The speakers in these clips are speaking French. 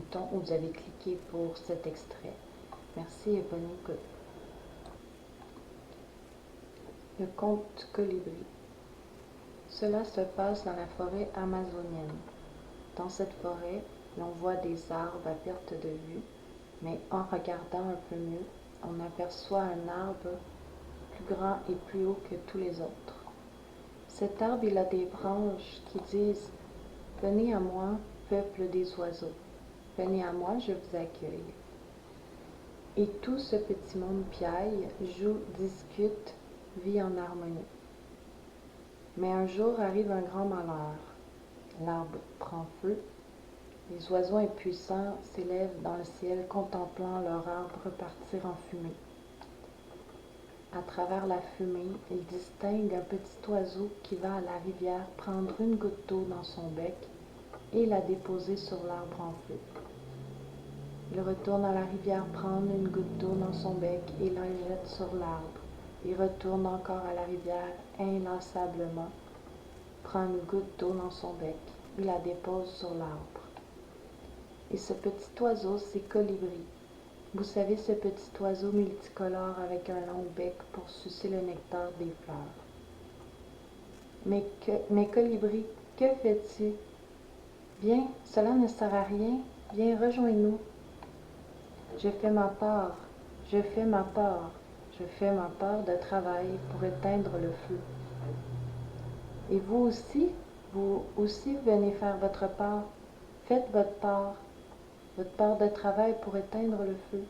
bouton où vous avez cliqué pour cet extrait. Merci et bonne écoute. Le conte colibri. Cela se passe dans la forêt amazonienne. Dans cette forêt, l'on voit des arbres à perte de vue, mais en regardant un peu mieux, on aperçoit un arbre plus grand et plus haut que tous les autres. Cet arbre, il a des branches qui disent « Venez à moi, peuple des oiseaux. Venez à moi, je vous accueille. » Et tout ce petit monde piaille, joue, discute, vit en harmonie. Mais un jour arrive un grand malheur. L'arbre prend feu. Les oiseaux impuissants s'élèvent dans le ciel contemplant leur arbre partir en fumée. À travers la fumée, ils distinguent un petit oiseau qui va à la rivière prendre une goutte d'eau dans son bec et la déposer sur l'arbre en feu. Il retourne à la rivière prendre une goutte d'eau dans son bec et la jette sur l'arbre. Il retourne encore à la rivière inlassablement, prend une goutte d'eau dans son bec et la dépose sur l'arbre. Et ce petit oiseau, c'est Colibri. Vous savez, ce petit oiseau multicolore avec un long bec pour sucer le nectar des fleurs. Mais Colibri, que fais-tu? Viens, cela ne sert à rien, viens, rejoins-nous. Je fais ma part, je fais ma part, je fais ma part de travail pour éteindre le feu. Et vous aussi venez faire votre part, faites votre part de travail pour éteindre le feu.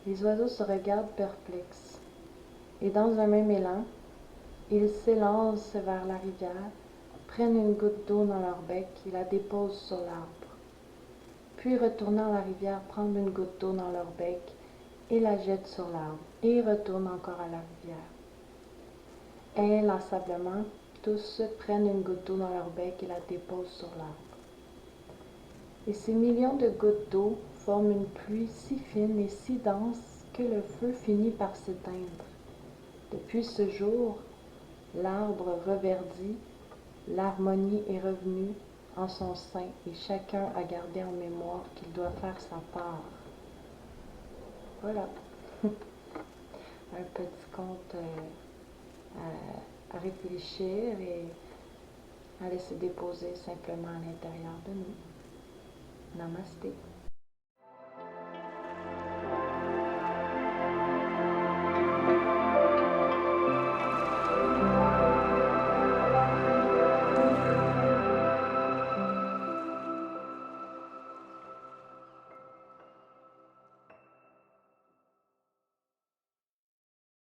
Les oiseaux se regardent perplexes, et dans un même élan, ils s'élancent vers la rivière, prennent une goutte d'eau dans leur bec et la déposent sur l'arbre. Puis retournant à la rivière, prendre une goutte d'eau dans leur bec et la jettent sur l'arbre, et retournent encore à la rivière. Inlassablement, tous prennent une goutte d'eau dans leur bec et la déposent sur l'arbre. Et ces millions de gouttes d'eau forment une pluie si fine et si dense que le feu finit par s'éteindre. Depuis ce jour, l'arbre reverdit, l'harmonie est revenue en son sein et chacun a gardé en mémoire qu'il doit faire sa part. Voilà. Un petit conte à réfléchir et à laisser déposer simplement à l'intérieur de nous. Namasté.